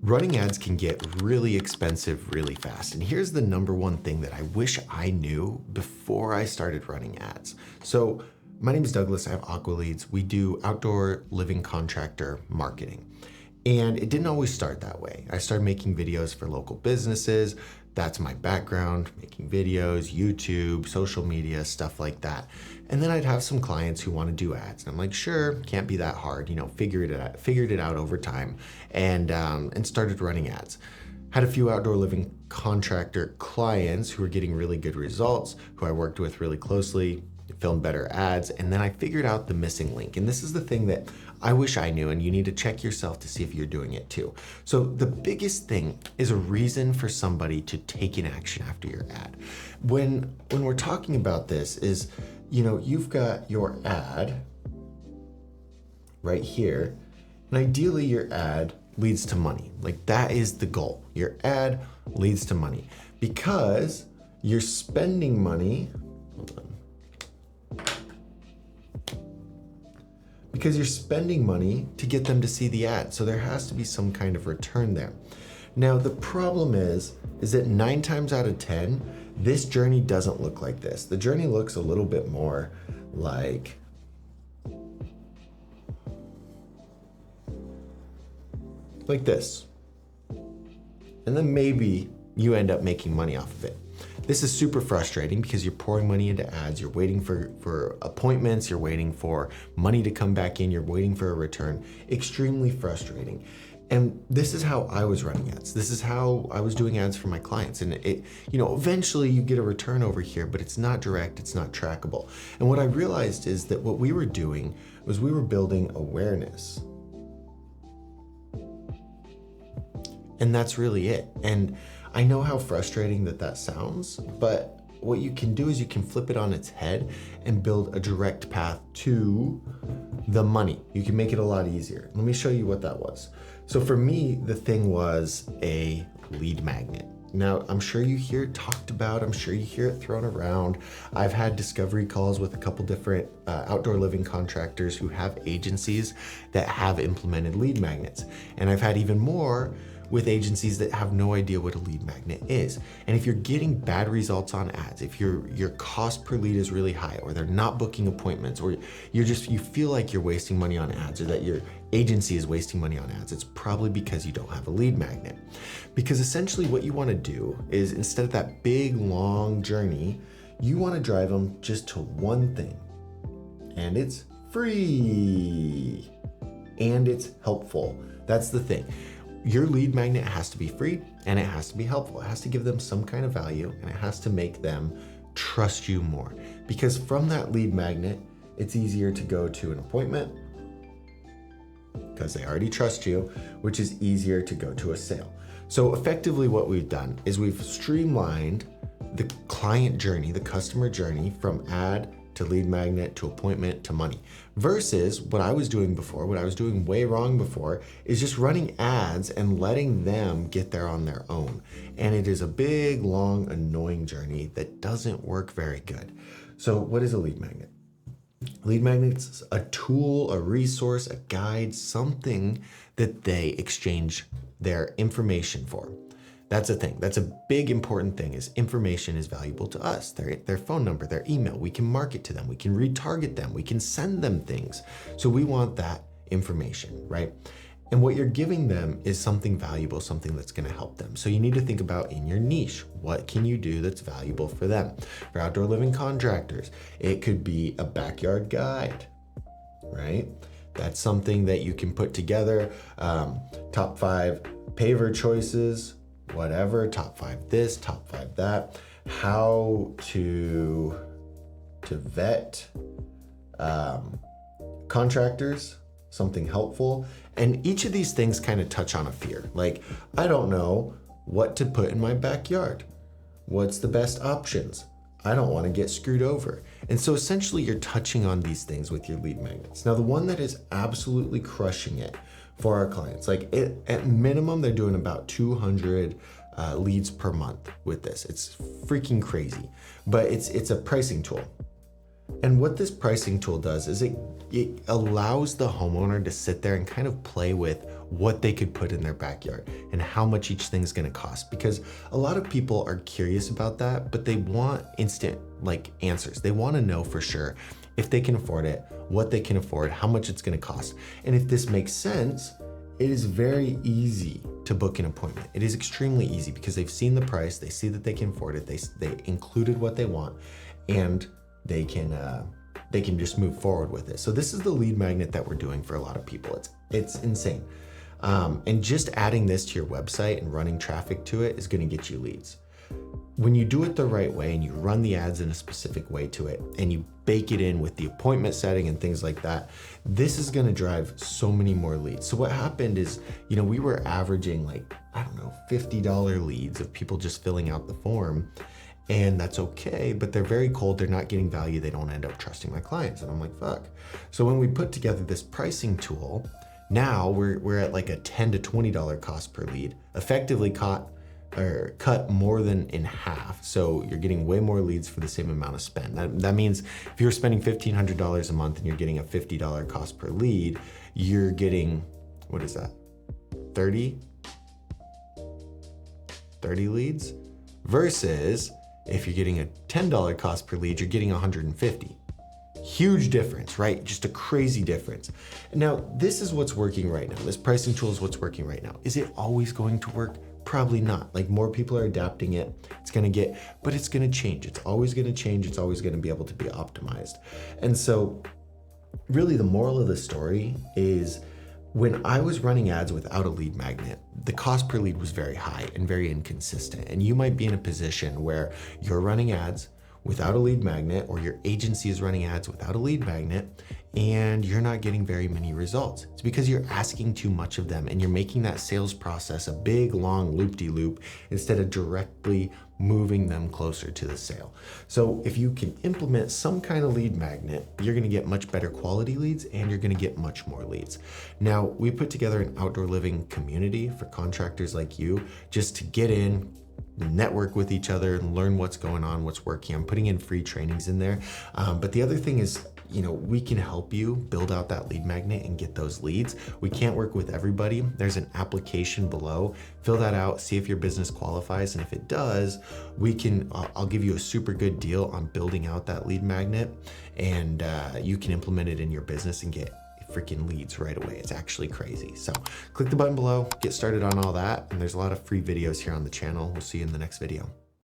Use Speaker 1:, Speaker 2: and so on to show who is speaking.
Speaker 1: Running ads can get really expensive really fast. And here's the number one thing that I wish I knew before I started running ads. So my name is Douglas, I have Aqua Leads. We do outdoor living contractor marketing. And it didn't always start that way. I started making videos for local businesses. That's my background, making videos, YouTube, social media, stuff like that. And then I'd have some clients who want to do ads. And I'm like, sure, can't be that hard, figured it out over time and started running ads. Had a few outdoor living contractor clients who were getting really good results, who I worked with really closely, filmed better ads, and then I figured out the missing link. And this is the thing that I wish I knew, and you need to check yourself to see if you're doing it too. So the biggest thing is a reason for somebody to take an action after your ad. When we're talking about this is, you've got your ad right here, and ideally your ad leads to money. Like that is the goal. Your ad leads to money because you're spending money. Hold on. Because you're spending money to get them to see the ad. So there has to be some kind of return there. Now, the problem is that 9 times out of 10, this journey doesn't look like this. The journey looks a little bit more like this. And then maybe you end up making money off of it. This is super frustrating because you're pouring money into ads, you're waiting for appointments, you're waiting for money to come back in, you're waiting for a return. Extremely frustrating. And this is how I was running ads. This is how I was doing ads for my clients. And eventually you get a return over here, but it's not direct, it's not trackable. And what I realized is that what we were doing was we were building awareness. And that's really it. And I know how frustrating that sounds, but what you can do is you can flip it on its head and build a direct path to the money. You can make it a lot easier. Let me show you what that was. So for me, the thing was a lead magnet. Now, I'm sure you hear it talked about, I'm sure you hear it thrown around. I've had discovery calls with a couple different outdoor living contractors who have agencies that have implemented lead magnets. And I've had even more with agencies that have no idea what a lead magnet is. And if you're getting bad results on ads, if your cost per lead is really high, or they're not booking appointments, or you feel like you're wasting money on ads, or that your agency is wasting money on ads, it's probably because you don't have a lead magnet. Because essentially what you want to do is, instead of that big long journey, you want to drive them just to one thing, and it's free and it's helpful. That's the thing. Your lead magnet has to be free and it has to be helpful. It has to give them some kind of value and it has to make them trust you more. Because from that lead magnet, it's easier to go to an appointment because they already trust you, which is easier to go to a sale. So effectively what we've done is we've streamlined the client journey, the customer journey, from ad to lead magnet to appointment to money, versus what I was doing before. What I was doing way wrong before is just running ads and letting them get there on their own. And it is a big, long, annoying journey that doesn't work very good. So what is a lead magnet? Lead magnet's a tool, a resource, a guide, something that they exchange their information for. That's a thing. That's a big important thing, is information is valuable to us. Their phone number, their email, we can market to them, we can retarget them, we can send them things. So we want that information, right? And what you're giving them is something valuable, something that's going to help them. So you need to think about, in your niche, what can you do that's valuable for them? For outdoor living contractors, it could be a backyard guide, right? That's something that you can put together. Top 5 paver choices, whatever, top 5 this, top 5 that, how to vet contractors, something helpful. And each of these things kind of touch on a fear. Like, I don't know what to put in my backyard. What's the best options? I don't want to get screwed over. And so essentially you're touching on these things with your lead magnets. Now, the one that is absolutely crushing it for our clients, like at minimum, they're doing about 200 leads per month with this. It's freaking crazy, but it's a pricing tool. And what this pricing tool does is it allows the homeowner to sit there and kind of play with what they could put in their backyard and how much each thing's gonna cost. Because a lot of people are curious about that, but they want instant answers. They wanna know for sure if they can afford it, what they can afford, how much it's gonna cost. And if this makes sense, it is very easy to book an appointment. It is extremely easy because they've seen the price, they see that they can afford it, they included what they want, and they can just move forward with it. So this is the lead magnet that we're doing for a lot of people. It's insane. And just adding this to your website and running traffic to it is gonna get you leads. When you do it the right way and you run the ads in a specific way to it and you bake it in with the appointment setting and things like that, this is gonna drive so many more leads. So what happened is, we were averaging $50 leads of people just filling out the form. And that's okay, but they're very cold, they're not getting value, they don't end up trusting my clients. And I'm like, fuck. So when we put together this pricing tool, now we're at a $10 to $20 cost per lead, effectively cut more than in half. So you're getting way more leads for the same amount of spend. That means if you're spending $1,500 a month and you're getting a $50 cost per lead, you're getting, what is that? 30 leads versus if you're getting a $10 cost per lead, you're getting 150. Huge difference, right? Just a crazy difference. Now, this is what's working right now. This pricing tool is what's working right now. Is it always going to work? Probably not. More people are adapting it. But it's gonna change. It's always gonna change. It's always gonna be able to be optimized. And so really the moral of the story is, when I was running ads without a lead magnet, the cost per lead was very high and very inconsistent. And you might be in a position where you're running ads without a lead magnet, or your agency is running ads without a lead magnet, and you're not getting very many results. It's because you're asking too much of them and you're making that sales process a big, long loop-de-loop instead of directly moving them closer to the sale. So if you can implement some kind of lead magnet, you're gonna get much better quality leads and you're gonna get much more leads. Now, we put together an outdoor living community for contractors like you, just to get in, network with each other and learn what's going on, what's working. I'm putting in free trainings in there. But the other thing is, we can help you build out that lead magnet and get those leads. We can't work with everybody. There's an application below. Fill that out, see if your business qualifies. And if it does, I'll give you a super good deal on building out that lead magnet, and you can implement it in your business and get freaking leads right away. It's actually crazy. So click the button below, get started on all that. And there's a lot of free videos here on the channel. We'll see you in the next video.